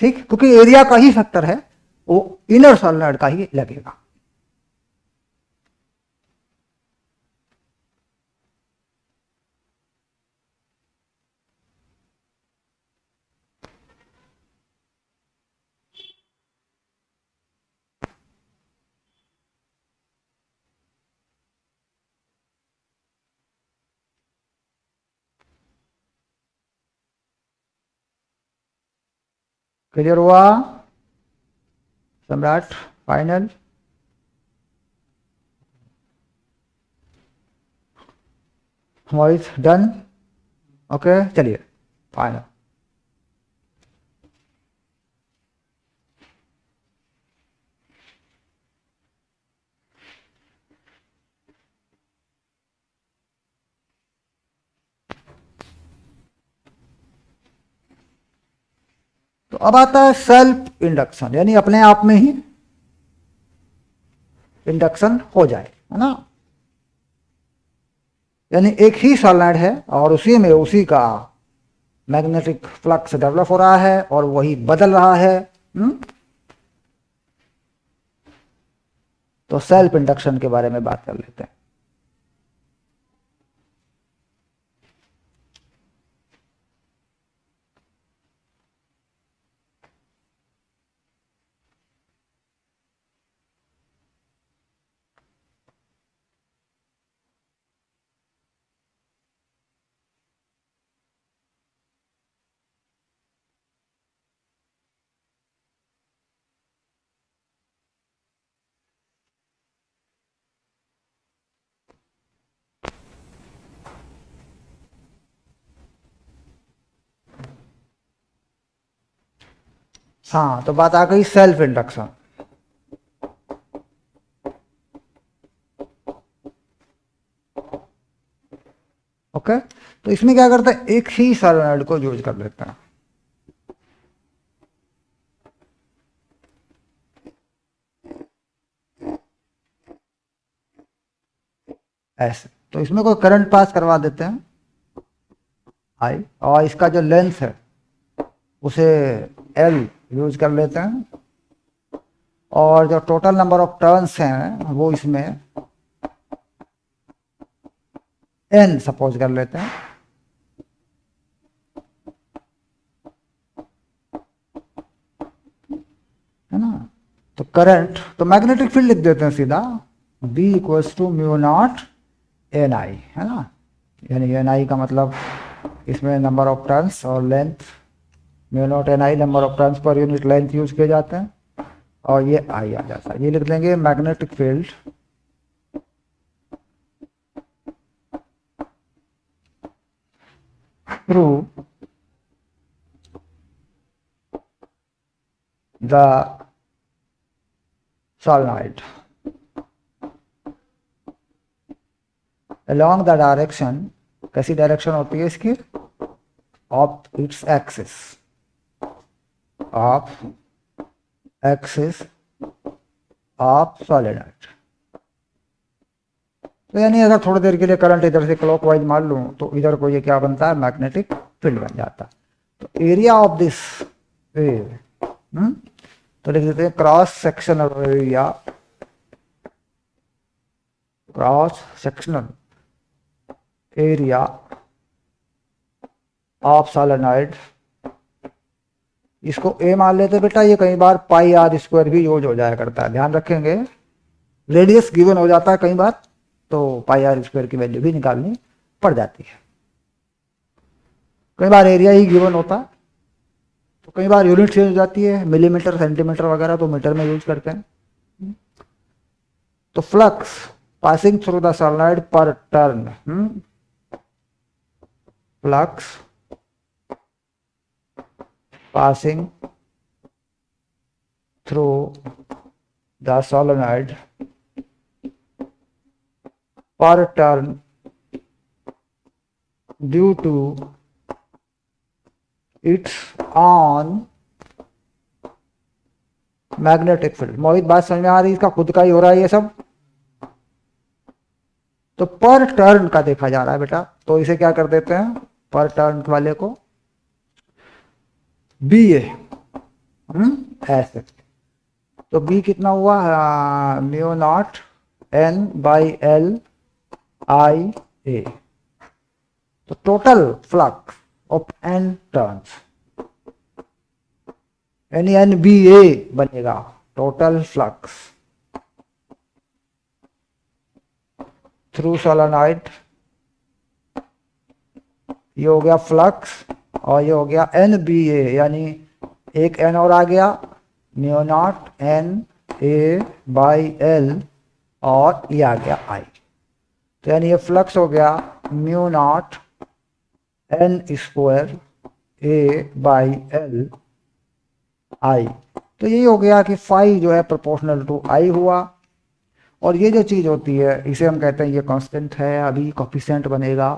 ठीक, क्योंकि एरिया का ही फैक्टर है, वो इनर सॉलिड का ही लगेगा। क्लियर हुआ सम्राट? Final voice done? ओके, चलिए फाइनल। तो अब आता है सेल्फ इंडक्शन, यानी अपने आप में ही इंडक्शन हो जाए, है ना। यानी एक ही सॉलिड है और उसी में उसी का मैग्नेटिक फ्लक्स डेवलप हो रहा है और वही बदल रहा है। तो सेल्फ इंडक्शन के बारे में बात कर लेते हैं। हाँ, तो बात आ गई सेल्फ इंडक्शन। ओके, तो इसमें क्या करते हैं, एक ही सॉलिड को यूज कर लेते हैं। ऐसे, तो इसमें कोई करंट पास करवा देते हैं आई, और इसका जो लेंथ है उसे L यूज कर लेते हैं, और जो टोटल नंबर ऑफ टर्न्स हैं वो इसमें N सपोज कर लेते हैं, है ना। तो करंट, तो मैग्नेटिक फील्ड लिख देते हैं सीधा, B = μ0 Ni, है ना। यानी Ni का मतलब इसमें नंबर ऑफ टर्न्स और length, μ0 Ni number of turns per unit length use किए जाते हैं, और ये I आ जाता है। ये लिख देंगे magnetic field through the solenoid along the direction, कैसी डायरेक्शन होती है इसकी, of its axis, of axis of solenoid। तो यानी अगर थोड़ी देर के लिए करंट इधर से क्लॉकवाइज मार लूँ तो इधर को ये क्या बनता है, मैग्नेटिक फील्ड बन जाता है। तो एरिया ऑफ दिस तो लिख देते हैं cross sectional area, cross sectional area of solenoid. इसको ए मान लेते बेटा, ये कई बार पाई आर स्क्वायर भी यूज हो जाया करता है, ध्यान रखेंगे। रेडियस गिवन हो जाता है कई बार, तो पाई आर स्क्वायर की वैल्यू भी निकालनी पड़ जाती है। कई बार एरिया ही गिवन होता है, तो कई बार यूनिट चेंज हो जाती है, मिलीमीटर सेंटीमीटर वगैरह तो मीटर में यूज करते हैं। तो flux passing through the solenoid per turn, flux passing through the solenoid per turn due to its on magnetic field. Mohit बात समझ में आ रही है? इसका खुद का ही हो रहा है ये सब। तो पर टर्न का देखा जा रहा है बेटा, तो इसे क्या कर देते हैं, पर टर्न वाले को बी ए ऐसे। तो बी कितना हुआ, mu naught N by L I A. तो total flux of N turns यानी एन बी ए बनेगा टोटल फ्लक्स थ्रू सोलेनॉइड। ये हो गया फ्लक्स और ये हो गया एन बी ए, यानी एक एन और आ गया, mu naught N A by L, और ये आ गया आई। तो यानी ये फ्लक्स हो गया mu naught N square A by L आई। तो यही हो गया कि फाई जो है प्रोपोर्शनल टू आई हुआ। और ये जो चीज होती है इसे हम कहते हैं ये कांस्टेंट है, अभी कोफिशिएंट बनेगा,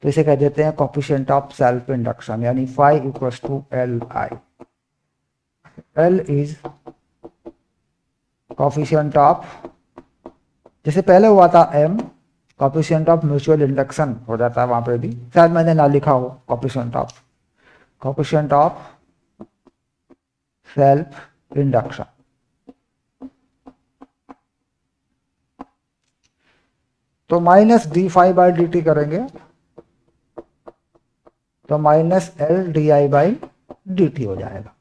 तो इसे कह देते हैं कोफिशिएंट ऑफ सेल्फ इंडक्शन, यानी phi equals to L I. L is coefficient of, जैसे पहले हुआ था M, coefficient of mutual induction हो जाता है वहां पे भी, शायद मैंने ना लिखा हो, कोफिशिएंट ऑफ सेल्फ इंडक्शन। तो minus d phi by D t करेंगे तो minus L d I by D T हो जाएगा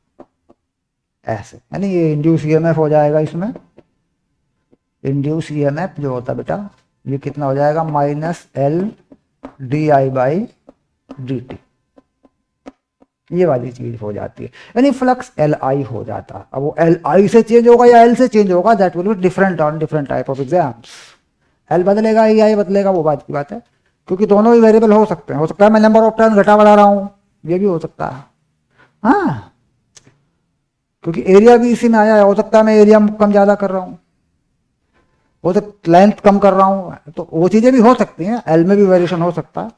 ऐसे, यानी ये इंड्यूस ईएमएफ हो जाएगा। इसमें इंड्यूस ईएमएफ जो होता है बेटा, ये कितना हो जाएगा, minus L d I by D T, ये वाली चीज हो जाती है, यानी फ्लक्स एल आई हो जाता है। अब वो एल आई से चेंज होगा या एल से चेंज होगा, that will be different on different type of exams. L बदलेगा या आई बदलेगा, वो बात की बात है, क्योंकि दोनों ही वेरिएबल हो सकते हैं। हो सकता है मैं नंबर ऑफ टर्न घटा बढ़ा रहा हूं, ये भी हो सकता है, हाँ, क्योंकि एरिया भी इसी में आया है। हो सकता है मैं एरिया कम ज्यादा कर रहा हूं, वो तो लेंथ कम कर रहा हूं, तो वो चीजें भी हो सकती हैं। एल में भी वेरिएशन हो सकता है।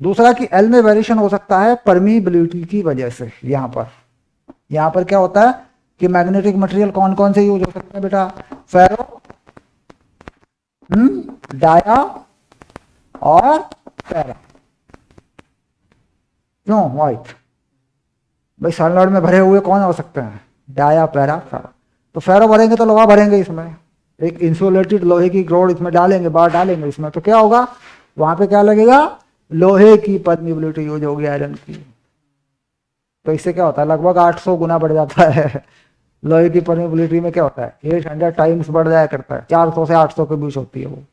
दूसरा कि एल में वेरिएशन हो सकता है परमीबिलिटी की वजह से। यहाँ पर क्या होता है कि मैग्नेटिक मटेरियल कौन कौन से यूज हो सकते हैं बेटा, फेरो, डाया और पैरा। क्यों व्हाइट भाई, सोलेनॉइड में भरे हुए कौन हो सकते हैं, डाया पैरा फेरो। तो फेरो भरेंगे तो लोहा भरेंगे इसमें, एक इंसुलेटेड लोहे की रोड इसमें डालेंगे, बाहर डालेंगे इसमें, तो क्या होगा वहां पे, क्या लगेगा, लोहे की परमीबिलिटी यूज होगी आयरन की। तो इससे क्या होता है, लगभग 800 गुना बढ़ जाता है। लोहे की परमीबिलिटी में क्या होता है, 800 टाइम्स बढ़ जाया करता है, 400 से 800 के बीच होती है वो।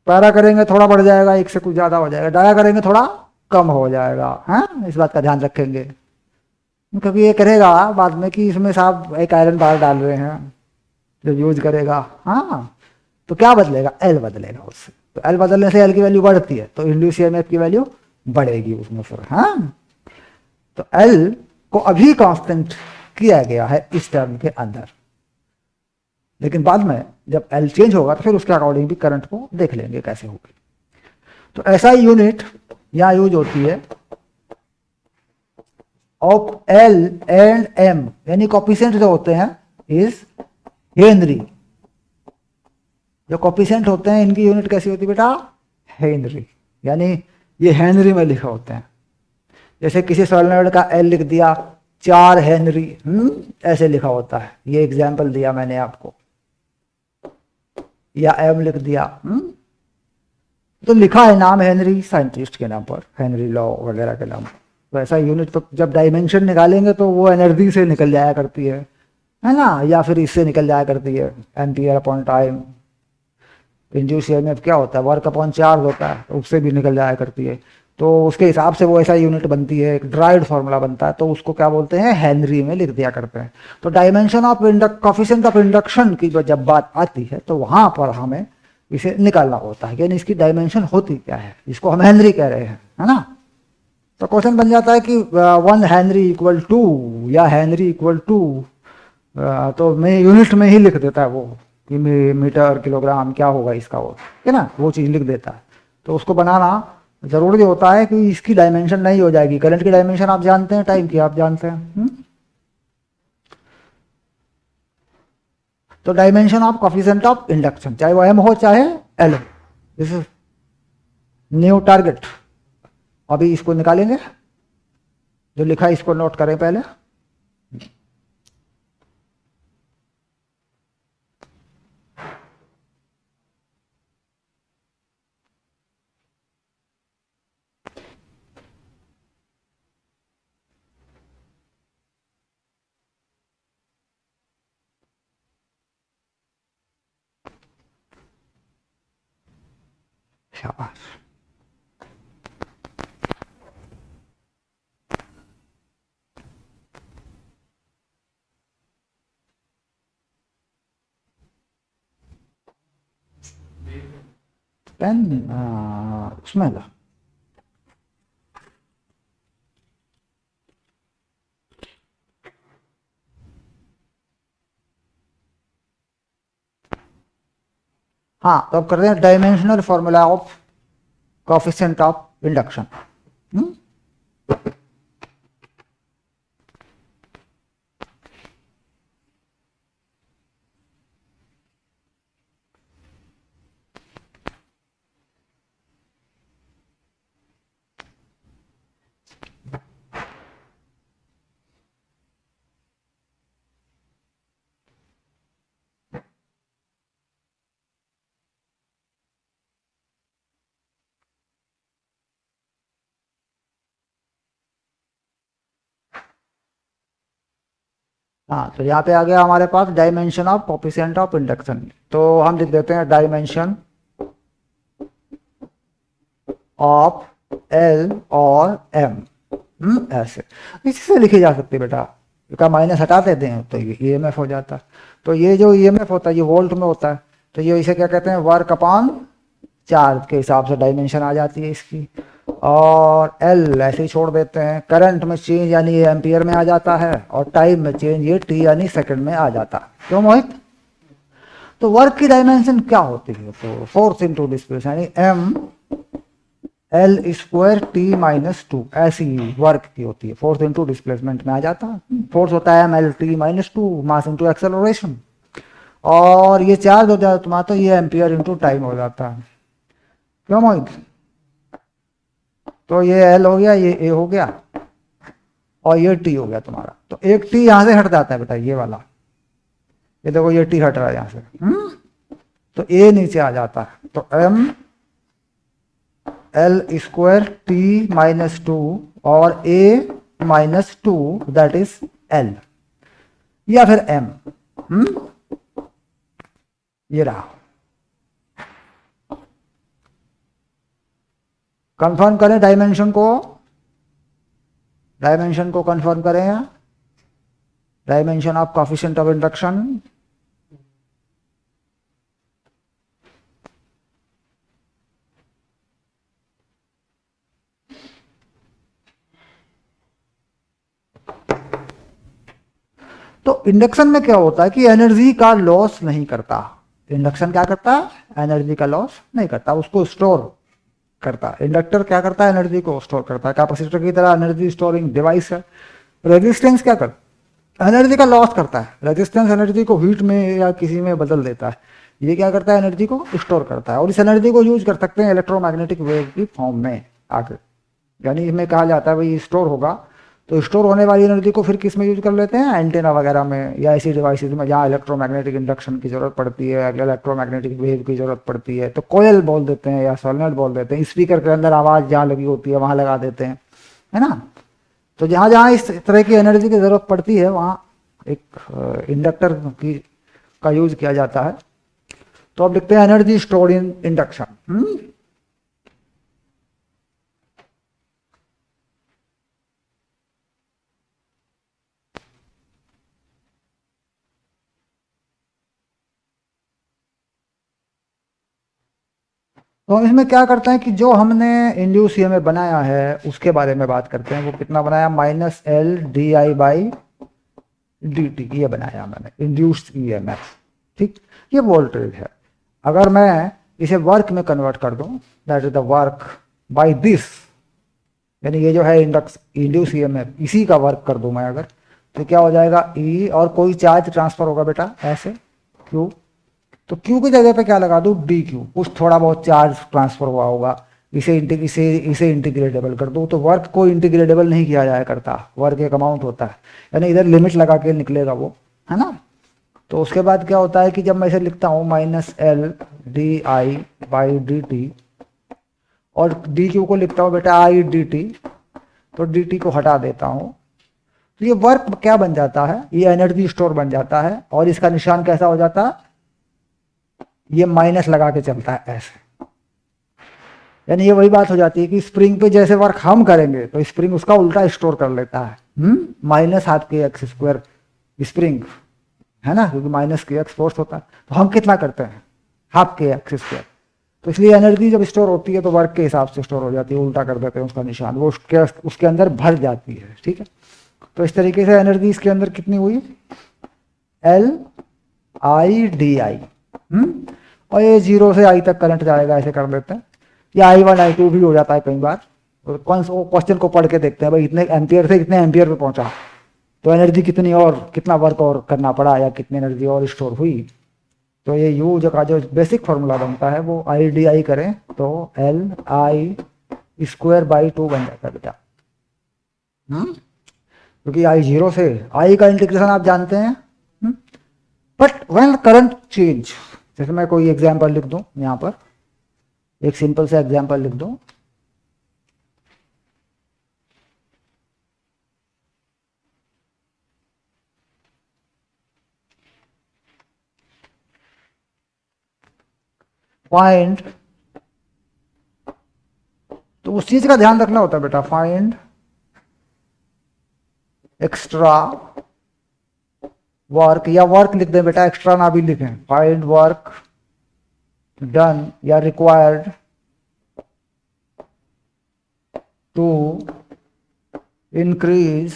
पैरा करेंगे थोड़ा बढ़ जाएगा, एक से कुछ ज्यादा हो जाएगा, डाया करेंगे थोड़ा कम हो जाएगा। हाँ, इस बात का ध्यान रखेंगे, क्योंकि ये करेगा बाद में कि इसमें साहब एक आयरन बार डाल रहे हैं जो यूज करेगा, हाँ, तो क्या बदलेगा, एल बदलेगा उससे। तो एल बदलने से एल की वैल्यू बढ़ती है, तो इंड्यूस ईएमएफ की वैल्यू बढ़ेगी उसमें फिर। हाँ, तो एल को अभी कांस्टेंट किया गया है इस टर्म के अंदर, लेकिन बाद में जब एल चेंज होगा तो फिर उसके अकॉर्डिंग भी करंट को देख लेंगे कैसे होगी। तो ऐसा ही यूनिट यहां यूज होती है ऑफ एल एंड एम, यानी कोफिशिएंट जो होते हैं इज हेनरी। जो कॉफिशिएंट होते हैं इनकी यूनिट कैसी होती है बेटा, हेनरी, यानी ये हेनरी में लिखे होते हैं। जैसे किसी सोलेनॉइड का एल लिख दिया 4 हेनरी, ऐसे लिखा होता है, ये एग्जाम्पल दिया मैंने आपको, या एम लिख दिया। तो लिखा है नाम हेनरी साइंटिस्ट के नाम पर, हेनरी लॉ वगैरह के नाम पर। तो ऐसा यूनिट तो जब डायमेंशन निकालेंगे तो वो एनर्जी से निकल जाया करती है ना, या फिर इससे निकल जाया करती है, ampere upon time. Induce EMF क्या होता है, वर्क अपॉन चार्ज होता है, तो उससे भी निकल जाया करती है। तो उसके हिसाब से वो ऐसा यूनिट बनती है, एक ड्राइड फॉर्मूला बनता है, तो उसको क्या बोलते हैं, हेनरी में लिख दिया करते हैं। तो dimension of coefficient of induction की जब बात आती है तो वहां पर हमें इसे निकालना होता है, यानी इसकी डायमेंशन होती क्या है, इसको हम हेनरी कह रहे हैं, है ना। तो क्वेश्चन बन जाता है कि 1 हेनरी इक्वल टू या हेनरी इक्वल टू, तो मैं यूनिट में ही लिख देता है वो कि मीटर किलोग्राम क्या होगा इसका, वो है ना, वो चीज़ लिख देता है। तो उसको बनाना जरूरी होता है कि इसकी डायमेंशन नहीं हो जाएगी। करंट की डायमेंशन आप जानते हैं, टाइम की आप जानते हैं। तो dimension of coefficient of induction, चाहे वो एम हो चाहे एल हो, दिस इज न्यू टारगेट। अभी इसको निकालेंगे, जो लिखा है इसको नोट करें पहले। शाबाश। पेन उसमें ला। हाँ, तो अब करते हैं dimensional formula of coefficient of induction. हाँ, तो यहाँ पे आ गया हमारे पास dimension of coefficient of induction. तो हम लिख देते हैं डायमेंशन ऑफ एल और एम, ऐसे इसी से लिखी जा सकती है बेटा। का माइनस हटा देते हैं तो ये ईएमएफ हो जाता है। तो ये जो ईएमएफ होता है ये वोल्ट में होता है, तो ये इसे क्या कहते हैं, वर्क अपॉन चार्ज के हिसाब से डायमेंशन आ जाती है इसकी। और एल ऐसे ही छोड़ देते हैं। करंट में चेंज यानी ये एम्पियर में आ जाता है, और टाइम में चेंज ये टी यानी सेकंड में आ जाता है। क्यों मोहित? तो वर्क की डायमेंशन क्या होती है, तो फोर्स इंटू डिस्प्लेसमेंट यानी M L square T minus two, ऐसी वर्क की होती है। फोर्स इंटू डिस्प्लेसमेंट में आ जाता है। फोर्स होता है M L T minus two, mass into acceleration, और ये चार्ज हो जाता तुम्हारा, तो ये एम्पियर इंटू टाइम हो जाता है। क्यों मोहित? तो ये एल हो गया, ये ए हो गया, और ये टी हो गया तुम्हारा। तो एक टी यहां से हट जाता है बेटा, ये वाला, ये देखो ये टी हट रहा है यहां से, तो ए नीचे आ जाता है। तो M L square T minus two और A minus two, that is L, या फिर एम। ये रहा। कंफर्म करें डायमेंशन को, डायमेंशन को कंफर्म करें। Dimension of coefficient of induction, तो इंडक्शन में क्या होता है कि एनर्जी का लॉस नहीं करता। इंडक्शन क्या करता है, एनर्जी का लॉस नहीं करता, उसको स्टोर करता है। इंडक्टर क्या करता है, एनर्जी को स्टोर करता है। कैपेसिटर की तरह एनर्जी स्टोरिंग डिवाइस है। रेजिस्टेंस क्या करता है, एनर्जी का लॉस करता है। रेजिस्टेंस एनर्जी को हीट में या किसी में बदल देता है। ये क्या करता है, एनर्जी को स्टोर करता है, और इस एनर्जी को यूज कर सकते हैं इलेक्ट्रोमैग्नेटिक वेव की फॉर्म में आगे। यानी इसमें कहा जाता है भाई स्टोर होगा, तो स्टोर होने वाली एनर्जी को फिर किस में यूज कर लेते हैं, एंटेना वगैरह में या ऐसी डिवाइसेज में जहाँ इलेक्ट्रोमैग्नेटिक इंडक्शन की जरूरत पड़ती है, इलेक्ट्रोमैग्नेटिक वेव की जरूरत पड़ती है, तो कोयल बोल देते हैं या सोलेनोइड बोल देते हैं। स्पीकर के अंदर आवाज़ जहाँ लगी होती है वहाँ लगा देते हैं, है ना। तो जहाँ जहाँ इस तरह की एनर्जी की जरूरत पड़ती है वहाँ एक इंडक्टर की का यूज किया जाता है। तो अब लिखते हैं एनर्जी स्टोर्ड इन इंडक्शन। तो हम इसमें क्या करते हैं कि जो हमने इंड्यूस ईएमएफ बनाया है उसके बारे में बात करते हैं। वो कितना बनाया, -L/di/dt ये बनाया मैंने इंड्यूस्ड ईएमएफ। ठीक, ये वोल्टेज है। अगर मैं इसे वर्क में कन्वर्ट कर दूं, that is the work by this, यानी ये जो है इंड्यूस ईएमएफ, इसी का वर्क कर दूं मैं अगर, तो क्या हो जाएगा E, और कोई चार्ज ट्रांसफर होगा बेटा ऐसे Q, तो Q की जगह पे क्या लगा दूं, dQ, कुछ थोड़ा बहुत चार्ज ट्रांसफर हुआ होगा, इसे इंटीग्रेटेबल कर दूं। तो वर्क को इंटीग्रेटेबल नहीं किया जाया करता, वर्क एक अमाउंट होता है, यानी इधर लिमिट लगा के निकलेगा वो, है ना। तो उसके बाद क्या होता है कि जब मैं इसे लिखता हूँ -L/di/dt, और dQ को लिखता हूँ बेटा I/dt, तो dt को हटा देता हूँ, तो ये वर्क क्या बन जाता है, ये एनर्जी स्टोर बन जाता है। और इसका निशान कैसा हो जाता है, ये माइनस लगा के चलता है ऐसे। यानी ये वही बात हो जाती है कि स्प्रिंग पे जैसे वर्क हम करेंगे तो स्प्रिंग उसका उल्टा स्टोर कर लेता है, -12kx² स्प्रिंग, है ना, क्योंकि -kx फोर्स होता है। तो हम कितना करते हैं, 12kx²। तो इसलिए एनर्जी जब स्टोर होती है तो वर्क के हिसाब से स्टोर हो जाती है, उल्टा कर देते हैं उसका निशान, वो उसके अंदर भर जाती है। ठीक है, तो इस तरीके से एनर्जी इसके अंदर कितनी हुई, L/I/di। और ये 0 से I तक करंट जाएगा, ऐसे कर लेते हैं, या I1 I2 भी हो जाता है कई बार। क्वेश्चन को पढ़ के देखते हैं भाई इतने एम्पियर से इतने एम्पियर पे पहुंचा, तो एनर्जी कितनी और कितना वर्क और करना पड़ा, या कितनी एनर्जी और स्टोर हुई। तो ये U जो का जो बेसिक फॉर्मूला बनता है वो I/di करें तो Li²/2 बन जाता है बेटा। क्योंकि I 0 से I का इंटीग्रेशन आप जानते हैं। बट व्हेन करंट चेंज, जैसे मैं कोई एग्जांपल लिख दूं, यहां पर एक सिंपल सा एग्जांपल लिख दूं, फाइंड, तो उस चीज का ध्यान रखना होता है बेटा, फाइंड एक्स्ट्रा वर्क, या वर्क लिख दें बेटा, एक्स्ट्रा ना भी लिखें, फाइंड वर्क डन या required to increase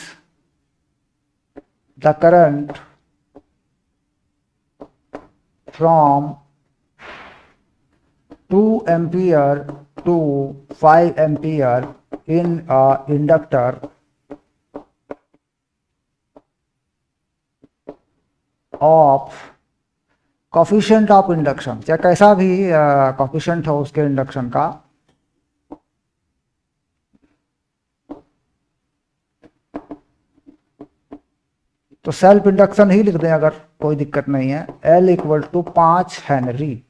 the current from 2 ampere to 5 ampere in a inductor of coefficient of induction, चाहे कैसा भी coefficient हो उसके इंडक्शन का, तो सेल्फ इंडक्शन ही लिख दें अगर कोई दिक्कत नहीं है, L = 5 हेनरी,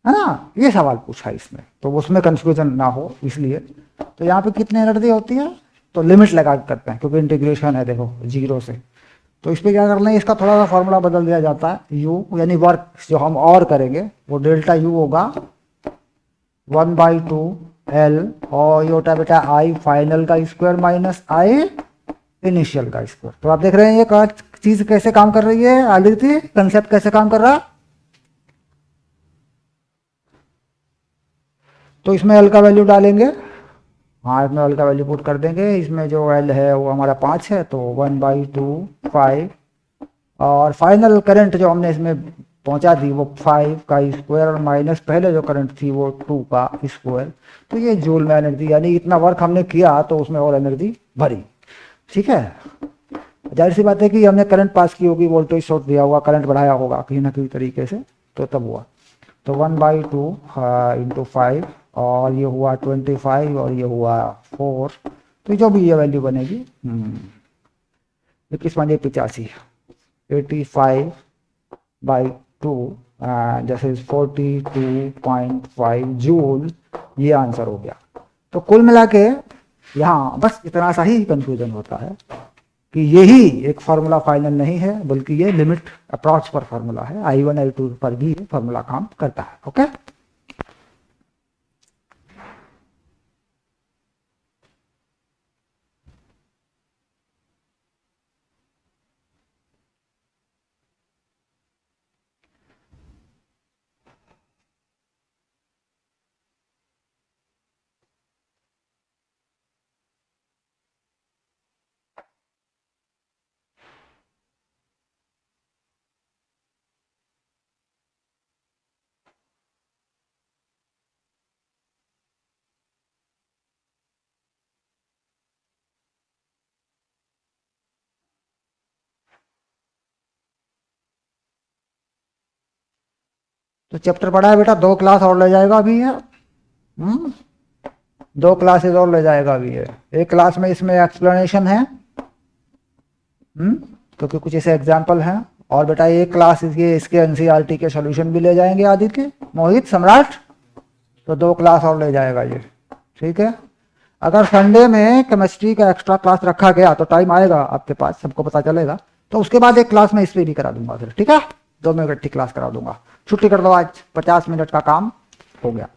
है ना। ये सवाल पूछा इसमें, तो उसमें कंफ्यूजन ना हो इसलिए। तो यहाँ पे कितनी एनर्जी होती है, तो लिमिट लगा के करते हैं क्योंकि इंटीग्रेशन है देखो 0 से। तो इस पर क्या करना है, इसका थोड़ा सा फॉर्मूला बदल दिया जाता है, U यानी वर्क जो हम और करेंगे वो ΔU होगा 1/2 L, और ये होता है बेटा I फाइनल का स्क्वायर माइनस I इनिशियल का स्क्वायर। तो आप देख रहे हैं ये चीज कैसे काम कर रही है, आदित्य कंसेप्ट कैसे काम कर रहा है। तो इसमें L का वैल्यू डालेंगे, हाँ इसमें L का वैल्यू पुट कर देंगे, इसमें जो L है वो हमारा 5 है, तो 1/2 5, और फाइनल करंट जो हमने इसमें पहुंचा दी वो 5 का स्क्वायर और माइनस पहले जो करंट थी वो 2 का स्क्वायर। तो ये जूल में एनर्जी, यानी इतना वर्क हमने किया तो उसमें और एनर्जी भरी। ठीक है, जाहिर सी बात है कि हमने करंट पास की होगी, वोल्टेज शॉर्ट दिया होगा, करंट बढ़ाया होगा कहीं ना कहीं तरीके से, तो तब हुआ। तो 1/2 इंटू 5 और ये हुआ 25 और ये हुआ 4, तो जो भी ये वैल्यू बनेगी 21 85/2 जैसे 42.5 जूल, ये आंसर हो गया। तो कुल मिला के यहाँ बस इतना सा ही कंफ्यूजन होता है कि यही एक फार्मूला फाइनल नहीं है, बल्कि ये लिमिट अप्रोच पर फार्मूला है। I1 I2 पर भी ये फार्मूला काम करता है। ओके, तो चैप्टर पढ़ा है बेटा, 2 क्लास और ले जाएगा अभी ये। 2 क्लासेस और ले जाएगा अभी ये। एक क्लास में इसमें एक्सप्लेनेशन है, क्योंकि कुछ ऐसे एग्जाम्पल हैं, और बेटा एक क्लास इसके एनसीईआरटी के सॉल्यूशन भी ले जाएंगे आदित्य, मोहित, सम्राट। तो 2 क्लास और ले जाएगा ये, ठीक है। अगर संडे में केमिस्ट्री का एक्स्ट्रा क्लास रखा गया तो टाइम आएगा आपके पास, सबको पता चलेगा, तो उसके बाद एक क्लास में इस पर भी करा दूंगा फिर, ठीक है। 2 में इकट्ठी क्लास करा दूंगा। छुट्टी कर दो आज, 50 मिनट का काम हो गया।